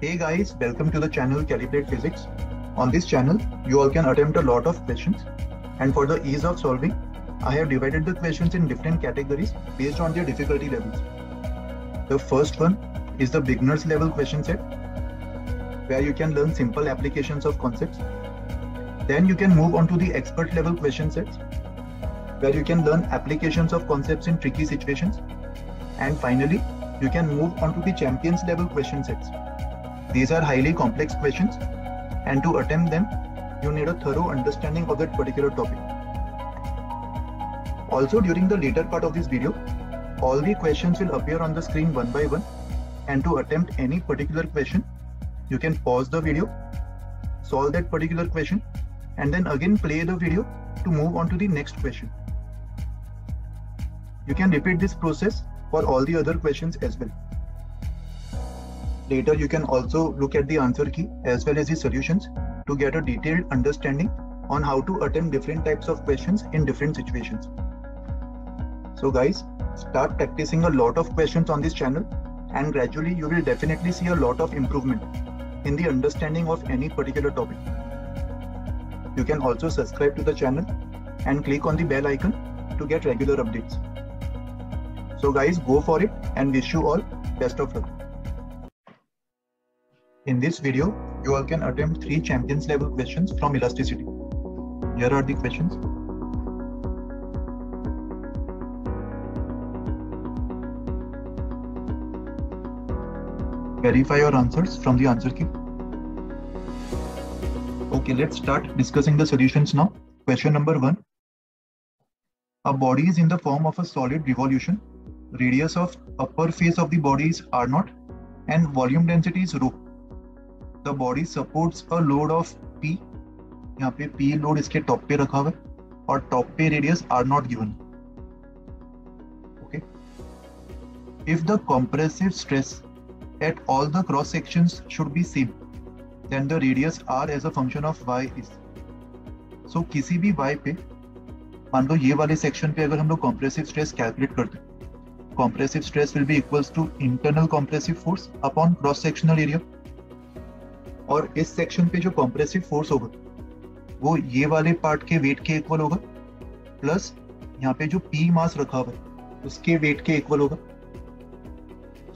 Hey guys, welcome to the channel Calibrate Physics. On this channel, you all can attempt a lot of questions, and for the ease of solving, I have divided the questions in different categories based on their difficulty levels. The first one is the beginners level question set, where you can learn simple applications of concepts. Then you can move on to the expert level question sets, where you can learn applications of concepts in tricky situations. And finally, you can move on to the champions level question sets. These are highly complex questions, and to attempt them, you need a thorough understanding of that particular topic. Also, during the later part of this video, all the questions will appear on the screen one by one, and to attempt any particular question, you can pause the video, solve that particular question, and then again play the video to move on to the next question. You can repeat this process for all the other questions as well. Later, you can also look at the answer key as well as the solutions to get a detailed understanding on how to attempt different types of questions in different situations. So guys, start practicing a lot of questions on this channel, and gradually you will definitely see a lot of improvement in the understanding of any particular topic. You can also subscribe to the channel and click on the bell icon to get regular updates. So guys, go for it and wish you all best of luck. In this video, you all can attempt 3 champions level questions from elasticity. Here are the questions. Verify your answers from the answer key. Okay, let's start discussing the solutions now. Question number 1. A body is in the form of a solid revolution. Radius of upper face of the body is R0 and volume density is rho. The body supports a load of P. यहाँ पे P load इसके top पे रखा हुआ है और top पे radius R0 given. Okay. If the compressive stress at all the cross sections should be same, then the radius R as a function of Y is. So किसी भी Y पे, मान लो ये वाले section पे अगर हम लोग compressive stress calculate करते हैं, compressive stress will be equals to internal compressive force upon cross sectional area. और इस सेक्शन पे जो कॉम्प्रेसिव फोर्स होगा वो ये वाले पार्ट के वेट के इक्वल होगा प्लस यहाँ पे जो पी मास रखा हुआ है उसके वेट के इक्वल होगा.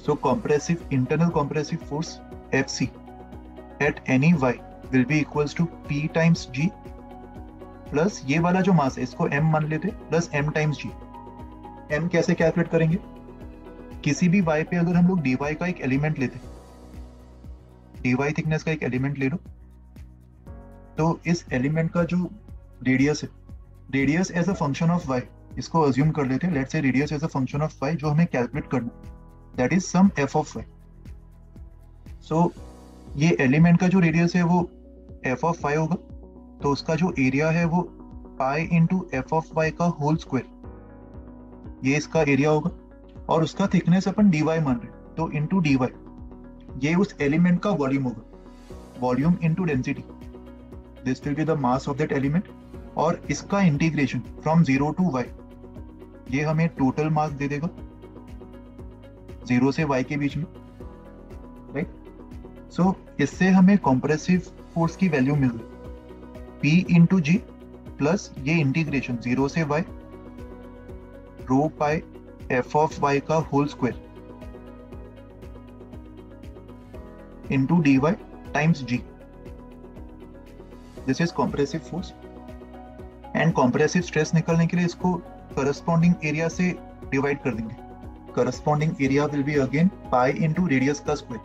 So compressive internal compressive force FC at any Y will be equals to P times G plus ये वाला जो मास है इसको एम मान लेते plus M times G. M कैसे कैलकुलेट करेंगे? किसी भी वाई पे अगर हम लोग डी वाई का एक एलिमेंट लेते, dy थिकनेस का एक एलिमेंट ले लो, तो इस एलिमेंट का जो रेडियस है, radius as a function of y, इसको अज्यूम कर लेते हैं. Let's say radius as a function of y जो हमें कैलकुलेट करना, that is some f of y. So ये एलिमेंट का जो रेडियस है वो f ऑफ y होगा, तो उसका जो एरिया है वो pi into f of y का होल स्क्वायर, ये इसका एरिया होगा, और उसका थिकनेस अपन dy मान रहे हैं तो इंटू dy, ये उस एलिमेंट का वॉल्यूम होगा, volume into density. This will be the mass of that element, और इसका इंटीग्रेशन फ्रॉम 0 टू y, ये हमें टोटल मास दे देगा 0 से y के बीच में, राइट. सो इससे हमें कॉम्प्रेसिव फोर्स की वैल्यू मिल रही P इंटू जी प्लस ये इंटीग्रेशन 0 से y rho pi f of y का whole square into dy times g. This is compressive force. And compressive stress निकालने के लिए इसको corresponding area से divide कर देंगे. Corresponding area will be again pi into radius का square.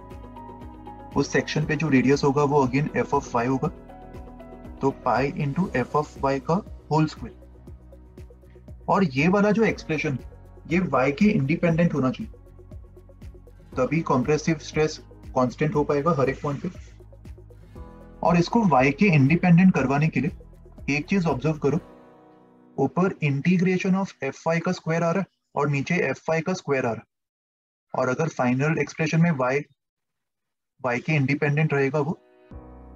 उस section पे जो radius होगा वो again f of y होगा, तो pi into f of y का whole square. और ये वाला जो expression ये y के independent होना चाहिए, तभी compressive stress कांस्टेंट हो पाएगा हर एक पॉइंट पे. और इसको y के इंडिपेंडेंट करवाने के लिए एक चीज ऑब्जर्व करो, ऊपर इंटीग्रेशन ऑफ fy का स्क्वायर आ रहा है और नीचे fy का स्क्वायर आ रहा है, और अगर फाइनल एक्सप्रेशन में y के इंडिपेंडेंट रहेगा वो,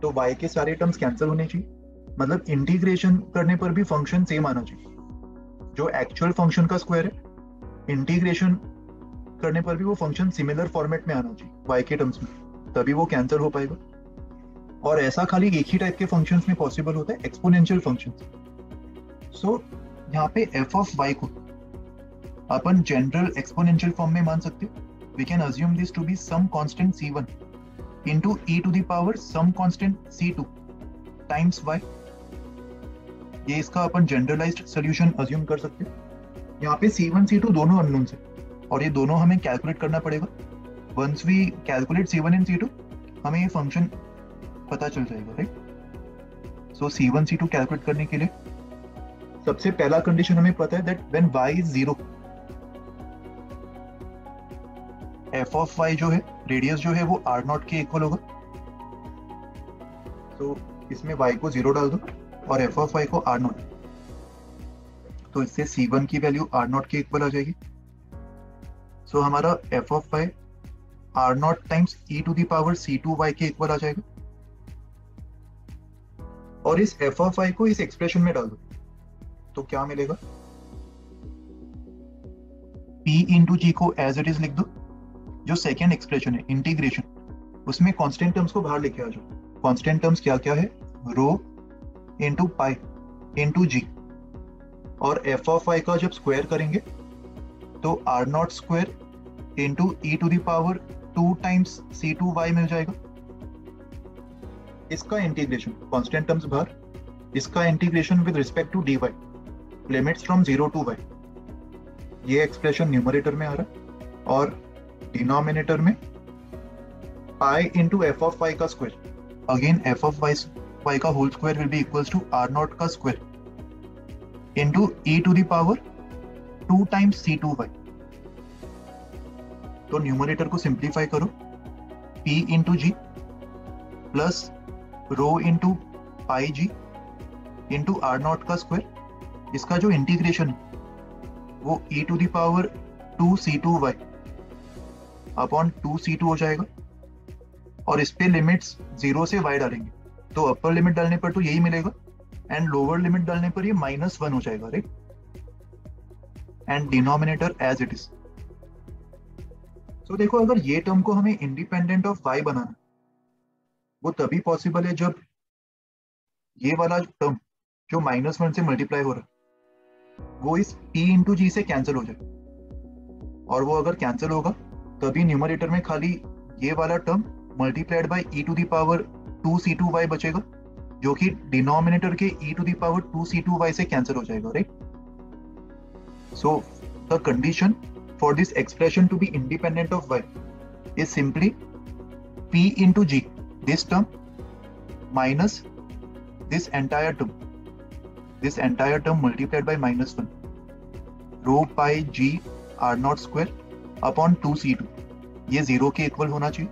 तो y के सारे टर्म्स कैंसिल होने चाहिए. मतलब इंटीग्रेशन करने पर भी फंक्शन सेम आना चाहिए, जो एक्चुअल फंक्शन का स्क्वायर है इंटीग्रेशन करने पर भी वो फंक्शन सिमिलर फॉर्मेट में आना चाहिए y के टर्म्स में, तभी वो कैंसिल हो पाएगा। और ऐसा खाली एक ही टाइप के फंक्शंस में पॉसिबल होता है, एक्सपोनेंशियल फंक्शंस। सो यहाँ पे एफ ऑफ वाई को अपन जनरल एक्सपोनेंशियल फॉर्म में मान सकते हैं। We can assume this to be some constant c1 into e to the power some constant c2 times y। ये इसका अपन जनरलाइज्ड सॉल्यूशन अज्यूम कर सकते हैं। यहाँ पे c1 c2 दोनों अननोन्स है और ये दोनों हमें कैलकुलेट करना पड़ेगा। Once we calculate c1 and c2 हमें ये फंक्शन पता चल जाएगा, राइट। सो c1 c2 कैलकुलेट करने के लिए सबसे पहला कंडीशन हमें पता है that when y is 0, f of y जो है, रेडियस जो है वो r0 के इक्वल होगा। तो इसमें y को 0 डाल दो और f ऑफ y को r0, तो इससे c1 की वैल्यू r0 के इक्वल आ जाएगी। सो हमारा f of y r0 times e to the power c2y के इक्वल आ जाएगा। और इस f ऑफ y को इस एक्सप्रेशन में डाल दो तो क्या मिलेगा, p इंटू जी को एज इट इज लिख दो। जो सेकेंड एक्सप्रेशन है इंटीग्रेशन, उसमें कांस्टेंट टर्म्स को बाहर लेके आ जाओ। कांस्टेंट टर्म्स क्या क्या है, रो इंटू पाई इंटू जी। और f ऑफ y का जब स्क्वायर करेंगे तो r0 square into e to the power 2 times c2y मिल जाएगा। इसका इंटीग्रेशन, कांस्टेंट टर्म्स बाहर, इसका integration with respect to dy, limits from 0 to y। ये एक्सप्रेशन न्यूमरेटर में आ रहा है और डिनोमिनेटर में pi into F of Y का square. Again F of Y का whole square will be equals to r0 का square into e to the power 2 times c2y। तो न्यूमरेटर को सिंप्लीफाई करो, p into g plus rho into pi g into r0 का square. इसका जो integration है वो e to the power 2c2y upon 2c2 हो जाएगा। और इस पे लिमिट्स 0 से y डालेंगे तो अपर लिमिट डालने पर तो यही मिलेगा एंड लोअर लिमिट डालने पर ये -1 हो जाएगा, right. And denominator as it is. तो देखो, अगर ये टर्म को हमें इंडिपेंडेंट ऑफ y बनाना, वो तभी पॉसिबल है जब ये वाला टर्म जो -1 से मल्टीप्लाई हो रहा है वो इस p इंटू जी से कैंसिल हो जाए। और वो अगर कैंसिल होगा तभी न्यूमरेटर में खाली ये वाला term multiplied by e to the power 2c2y बचेगा, जो कि डिनोमिनेटर के e to the power 2c2y से कैंसिल हो जाएगा, right. So the condition for this expression to be independent of y is simply p into g, this term minus this entire term multiplied by -1, rho pi g r0 square upon 2c2। ये 0 के equal होना चाहिए,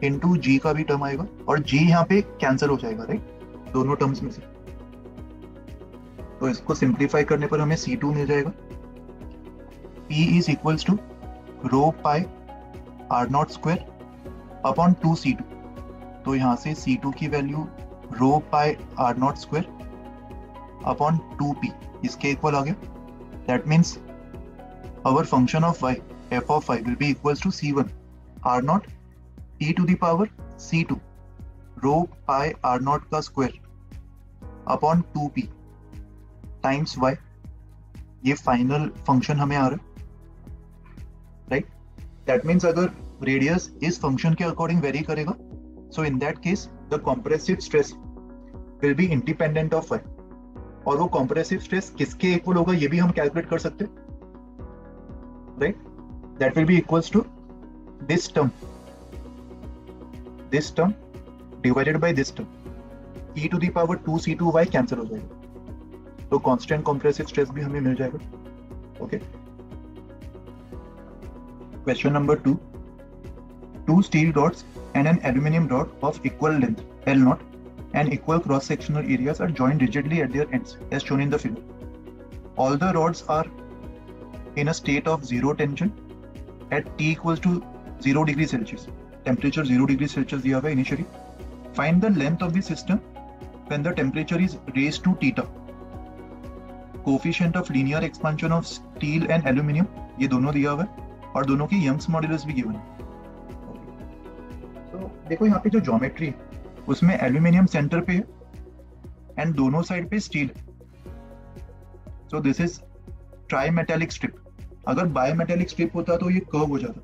into g का भी term आएगा और g यहाँ पे कैंसिल हो जाएगा, राइट, दोनों टर्म्स में से। तो इसको सिंप्लीफाई करने पर हमें c2 मिल जाएगा। p is equals to rho pi r0 square upon 2c2। तो यहाँ से c2 की value rho pi r0 square upon 2p इसके इक्वल आ गया। That means our function of y, f of y will be equals to c1 r0 e to the power c2 rho pi r0 का square upon 2p times y। ये final function हमें आ रहा है, right. That means अगर radius इस function के according vary करेगा, so in that case the compressive stress will be independent of y। और वो कॉम्प्रेसिव स्ट्रेस किसके इक्वल होगा ये भी हम कैलकुलेट कर सकते हैं, right? That will be equals to this term divided by this term, e to the power 2c2y cancel हो जाएगा, तो कांस्टेंट कंप्रेसिव स्ट्रेस भी हमें मिल जाएगा। Okay, question number 2, two steel rods and an aluminum rod of equal length L0 and equal cross sectional areas are joined rigidly at their ends as shown in the figure. All the rods are in a state of zero tension at T equals to 0 degree Celsius. Temperature 0 degree Celsius दिया हुआ है initially. Find the length of the system when the temperature is raised to theta. Coefficient of linear expansion of steel and aluminium ये दोनों दिया हुआ है और दोनों की यंग्स मॉड्यूलस भी गिवन है। तो देखो यहाँ पे जो ज्योमेट्री है उसमें एल्यूमिनियम सेंटर पे है एंड दोनों साइड पे steel. So this is try metallic strip. अगर बाय मेटेलिक स्ट्रिप होता तो ये कर्व हो जाता,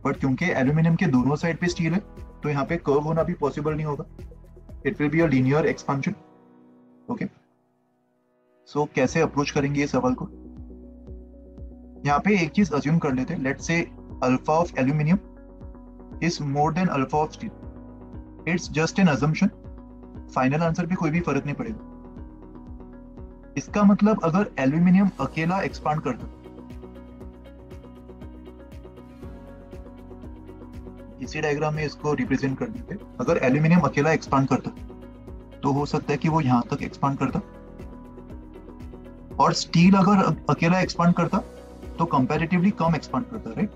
बट क्योंकि एल्यूमिनियम के दोनों साइड पे स्टील है तो यहाँ पे कर्व होना भी पॉसिबल नहीं होगा। It will be a linear expansion. Okay, so कैसे अप्रोच करेंगे ये सवाल को? यहाँ पे एक चीज अज्यूम कर लेते हैं, लेट्स से alpha of aluminium is more than alpha of steel. It's just an assumption, final answer पे कोई भी फर्क नहीं पड़ेगा। इसका मतलब अगर एल्यूमिनियम अकेला एक्सपांड करता, इसी डायग्राम में इसको रिप्रेजेंट कर देते, अगर एल्यूमिनियम अकेला एक्सपांड करता तो हो सकता है कि वो यहां तक एक्सपांड करता, और स्टील अगर अकेला एक्सपांड करता तो कंपैरेटिवली कम एक्सपांड करता, राइट?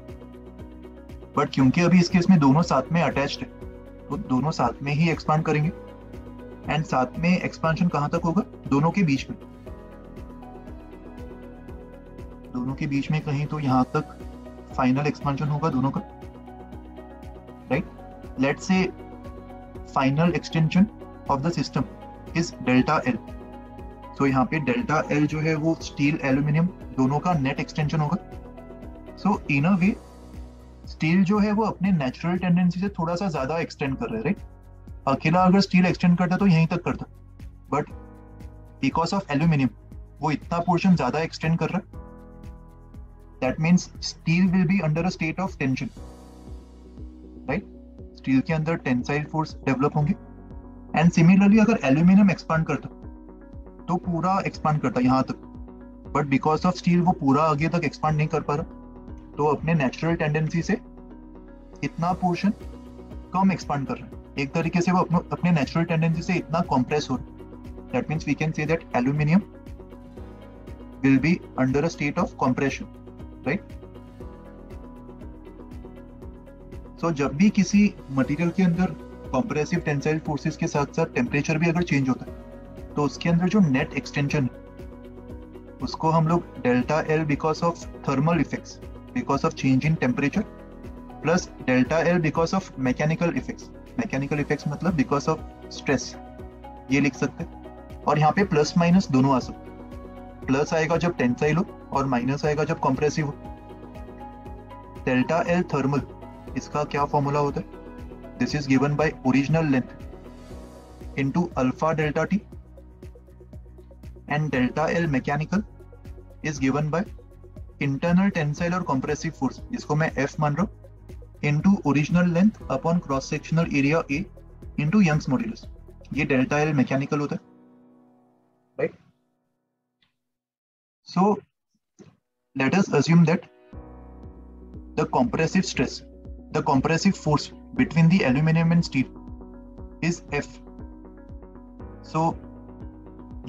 बट क्योंकि अभी इस केस में दोनों साथ में अटैच्ड है तो दोनों साथ में ही एक्सपांड करेंगे, एंड साथ में एक्सपांशन कहां तक होगा? दोनों के बीच में, दोनों के बीच में कहीं तो यहां तक फाइनल एक्सपांशन होगा दोनों का, right? Let's say final extension of the system is delta L. तो यहाँ पे डेल्टा एल जो है वो स्टील एल्यूमिनियम दोनों का नेट एक्सटेंशन होगा। सो इन अ वे स्टील जो है वो अपने नेचुरल टेंडेंसी से थोड़ा सा ज्यादा एक्सटेंड कर रहा है, राइट? अकेला अगर स्टील एक्सटेंड करता तो यहीं तक करता, बट बिकॉज ऑफ एल्यूमिनियम वो इतना पोर्शन ज्यादा एक्सटेंड कर रहा है। That means steel will be under a state of tension, right? Steel के अंदर टेंसाइल फोर्स डेवलप होंगे। एंड सिमिलरली अगर एल्यूमिनियम एक्सपांड करता तो पूरा एक्सपांड करता यहाँ तक, बट बिकॉज ऑफ स्टील वो पूरा आगे तक एक्सपांड नहीं कर पा रहा, तो अपने नेचुरल टेंडेंसी से इतना पोर्शन कम एक्सपांड कर रहा है। एक तरीके से वो अपने नेचुरल टेंडेंसी से इतना कॉम्प्रेस हो रहा है। That means we can say that aluminium will be under a state of compression, right? So जब भी किसी मटेरियल के अंदर कॉम्प्रेसिव टेंसाइल फोर्सेस के साथ साथ टेम्परेचर भी अगर चेंज होता है तो उसके अंदर जो नेट एक्सटेंशन है उसको हम लोग delta L because of thermal effects, because of change in temperature, plus delta L because of mechanical effects. Mechanical effects मतलब बिकॉज ऑफ स्ट्रेस, ये लिख सकते हैं। और यहाँ पे प्लस माइनस दोनों आ सकते, प्लस आएगा जब टेंसाइल हो और माइनस आएगा जब कॉम्प्रेसिव हो। डेल्टा एल थर्मल, इसका क्या फॉर्मूला होता है? This is given by original length into alpha delta T, and delta L mechanical is given by internal tensile और कॉम्प्रेसिव फोर्स, जिसको मैं एफ मान रहा हूं, into original length upon cross sectional area A into Young's modulus. ये delta L mechanical होता है, right? So let us assume that the compressive stress, the compressive force between the aluminum and steel is F. So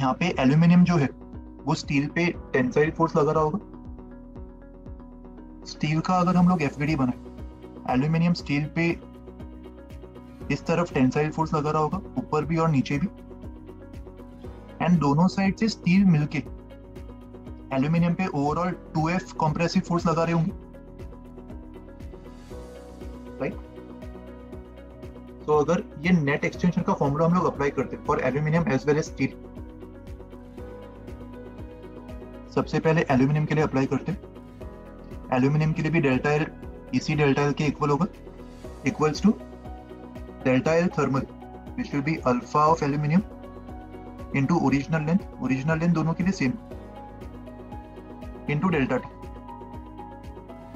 यहाँ पे aluminium जो है वो steel पे tensile force लगा रहा होगा। स्टील का अगर हम लोग एफवीडी बनाए, एल्यूमिनियम स्टील पे इस तरफ टेंसाइल फोर्स लगा रहा होगा, ऊपर भी और नीचे भी, एंड दोनों साइड से स्टील मिलके एल्यूमिनियम पे ओवरऑल 2F कॉम्प्रेसिव फोर्स लगा रहे होंगे, राइट? तो अगर ये नेट एक्सटेंशन का फॉर्मूला हम लोग अप्लाई करते हैं for aluminium as well as steel, सबसे पहले एल्यूमिनियम के लिए अप्लाई करते हैं। एल्यूमिनियम के लिए भी डेल्टा एल इसी डेल्टा एल के इक्वल होगा, equals to delta L thermal which will be alpha of aluminium into original length, original length दोनों के लिए सेम, इनटू डेल्टा टी।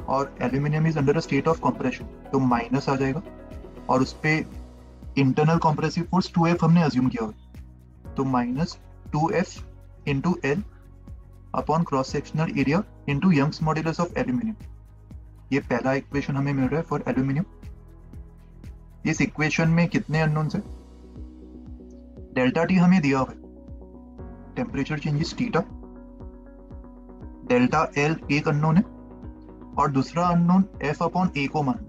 और aluminium is under a state of compression, तो minus आ जाएगा, और उस पे इंटरनल कंप्रेसिव फोर्स 2F हमने अज्यूम किया होगा, तो minus 2F into L upon cross sectional area into Young's modulus of aluminium. ये पहला इक्वेशन हमें मिल रहा है फॉर एल्यूमिनियम। इस इक्वेशन में कितने अननोन्स है? डेल्टा टी हमें दिया हुआ है, temperature changes theta, delta L एक अननोन है, और दूसरा अननोन एफ अपॉन ए को मान,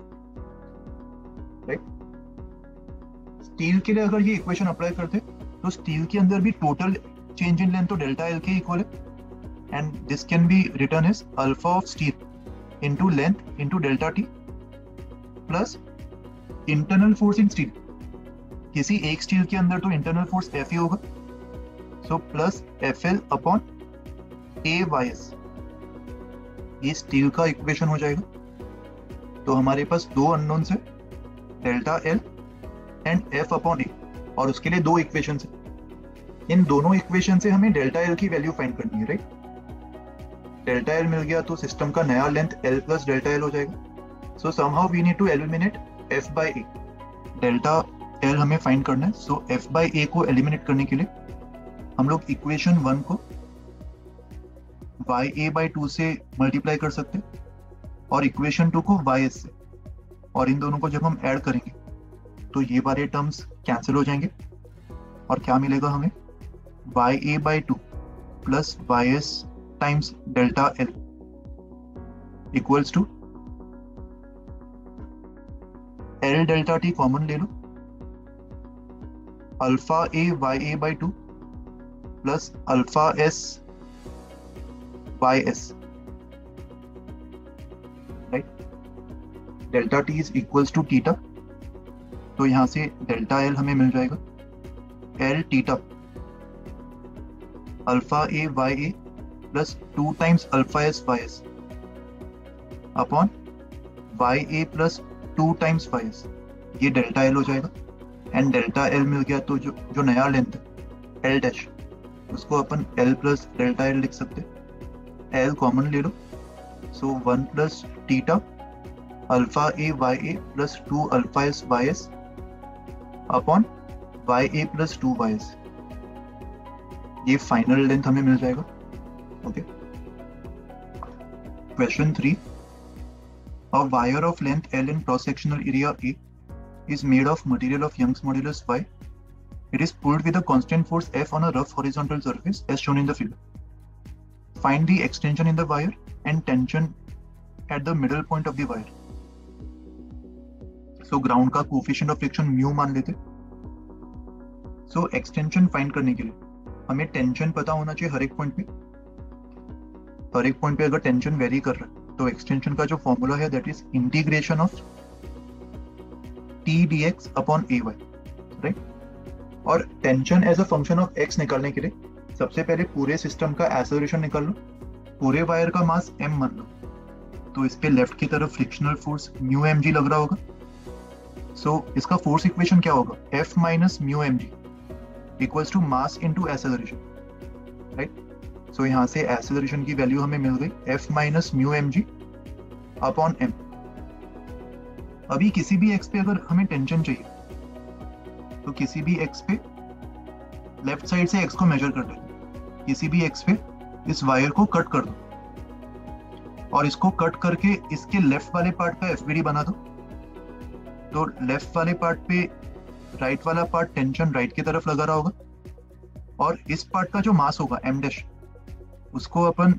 राइट? स्टील के लिए अगर ये इक्वेशन अप्लाई करते तो स्टील के अंदर भी टोटल चेंज इन लेंथ तो डेल्टा एल के इक्वल है, and this can be written as alpha of steel into length into delta t plus internal force in steel, किसी एक स्टील के अंदर तो इंटरनल फोर्स F ही होगा, so plus FL upon AYS, ये steel का इक्वेशन हो जाएगा। तो हमारे पास दो अननोन्स है, delta L and F upon A, और उसके लिए दो इक्वेशन है। इन दोनों इक्वेशन से हमें डेल्टा L की वैल्यू फाइंड करनी है, राइट। डेल्टा L मिल गया तो सिस्टम का नया length L plus delta L हो जाएगा। So somehow we need to eliminate F by A। Delta L हमें फाइंड करना है, सो F बाई A को एलिमिनेट करने के लिए हम लोग इक्वेशन 1 को YA/2 से मल्टीप्लाई कर सकते हैं और इक्वेशन 2 को YS से, और इन दोनों को जब हम ऐड करेंगे तो ये वाले टर्म्स कैंसिल हो जाएंगे और क्या मिलेगा हमें, YA/2 plus YS times delta L equals to L delta T common ले लो, alpha A YA/2 plus alpha S YS, right. Delta T is equals to theta, तो यहां से डेल्टा L हमें मिल जाएगा L थीटा alpha A YA plus 2 times alpha S YS upon YA plus 2 times YS, ये डेल्टा L हो जाएगा। एंड डेल्टा L मिल गया तो जो नया लेंथ है L डैश, उसको अपन L प्लस डेल्टा L लिख सकते हैं। L कॉमन ले लो, सो 1 plus theta alpha A YA plus 2 alpha S YS upon YA plus 2 YS, ये फाइनल लेंथ हमें मिल जाएगा। Okay, question 3, a wire of length L in cross sectional area A is made of material of Young's modulus Y. It is pulled with a constant force F on a rough horizontal surface as shown in the figure. Find the extension in the wire and tension at the middle point of the wire. So ground का coefficient of friction mu मान लेते। So extension find करने के लिए हमें tension पता होना चाहिए हर एक पॉइंट पे। हर एक पॉइंट पे अगर टेंशन वेरी कर रहा है तो एक्सटेंशन का जो फॉर्मूला है that is integration of T dx upon AY, right. और tension as a function of x निकालने के लिए सबसे पहले पूरे सिस्टम का एक्सेलरेशन निकाल लो, पूरे वायर का मास m मान लो, तो इस पे लेफ्ट की तरफ फ्रिक्शनल फोर्स म्यू mg लग रहा होगा। सो इसका फोर्स इक्वेशन क्या होगा, F minus mu mg equals to mass into acceleration, right. So यहाँ से एक्सेलरेशन की वैल्यू हमें मिल गई F minus mu mg upon m। अभी किसी भी x पे अगर हमें टेंशन चाहिए तो किसी भी x पे लेफ्ट साइड से x को मेजर कर दो, किसी भी x पे इस वायर को कट कर दो और इसको कट करके इसके लेफ्ट वाले पार्ट का FBD बना दो। तो लेफ्ट वाले पार्ट पे राइट वाला पार्ट टेंशन राइट की तरफ लगा रहा होगा और इस पार्ट का जो मास होगा m डैश, उसको अपन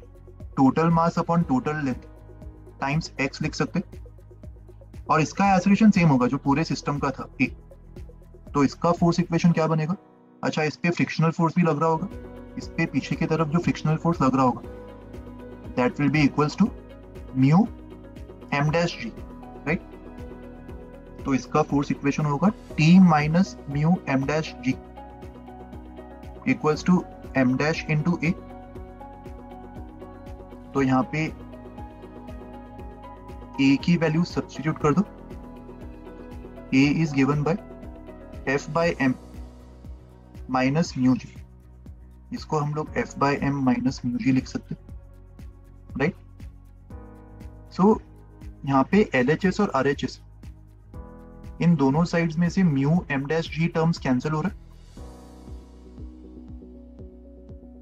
total mass upon total length times x लिख सकते, और इसका एक्सेलरेशन सेम होगा जो पूरे सिस्टम का था A। तो इसका फोर्स इक्वेशन क्या बनेगा, अच्छा इस पे फ्रिक्शनल फोर्स भी लग रहा होगा, इस पे पीछे की तरफ जो फ्रिक्शनल फोर्स लग रहा होगा that will be equals to mu m dash g, right. तो इसका फोर्स इक्वेशन होगा T minus mu m dash g equals to m dash into A। तो यहाँ पे A की वैल्यू सब्स्टिट्यूट कर दो, A is given by F by m minus mu G, इसको हम लोग F by m minus mu G लिख सकते, राइट। सो यहाँ पे LHS और RHS इन दोनों साइड्स में से mu m dash g terms cancel हो रहा है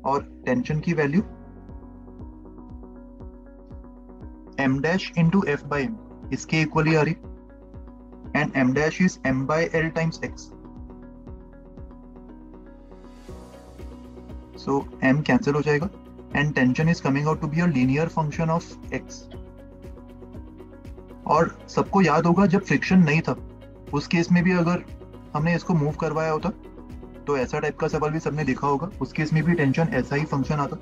और टेंशन की value m dash into F by m इसके इक्वली आ रही, and m dash is m by l times x। So m cancel हो जाएगा and tension is coming out to be a linear function of x। और सबको याद होगा जब फ्रिक्शन नहीं था उस केस में भी अगर हमने इसको मूव करवाया होता तो ऐसा टाइप का सवाल भी सबने देखा होगा, उस केस में भी टेंशन ऐसा ही फंक्शन आता।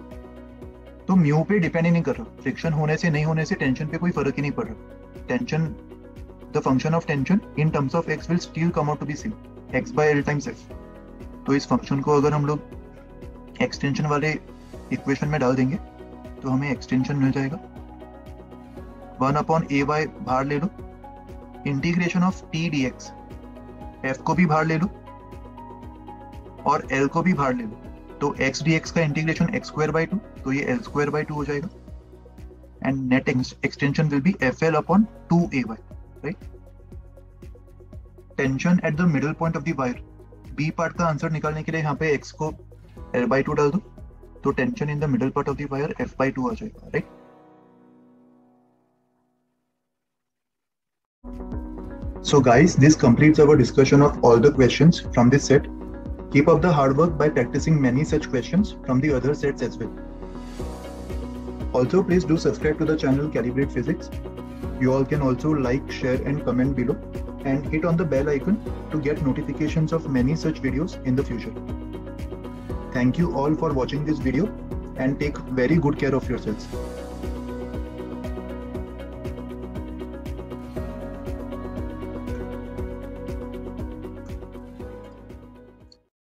तो म्यू पे डिपेंड ही नहीं कर रहा, फ्रिक्शन होने से नहीं होने से टेंशन पे कोई फर्क ही नहीं पड़ रहा। Tension the function of tension in terms of x will still come out to be same, x by L times f. तो इस फंक्शन को अगर हम लोग एक्सटेंशन वाले इक्वेशन में डाल देंगे तो हमें एक्सटेंशन मिल जाएगा 1/a बाय बाहर ले लो, integration of t dx, f को भी बाहर ले लो और l को भी बाहर ले लो, तो x dx का इंटीग्रेशन x²/2, तो ये l²/2 हो जाएगा and net extension will be fl/2ay, right. Tension at the middle point of the wire, B part का आंसर निकालने के लिए यहाँ पे x को l/2 डाल दो, तो tension in the middle part of the wire f/2 आ जाएगा, right. So guys, this completes our discussion of all the questions from this set. Keep up the hard work by practicing many such questions from the other sets as well. Also, please do subscribe to the channel Calibrate Physics. You all can also like, share and comment below and hit on the bell icon to get notifications of many such videos in the future. Thank you all for watching this video and take very good care of yourselves.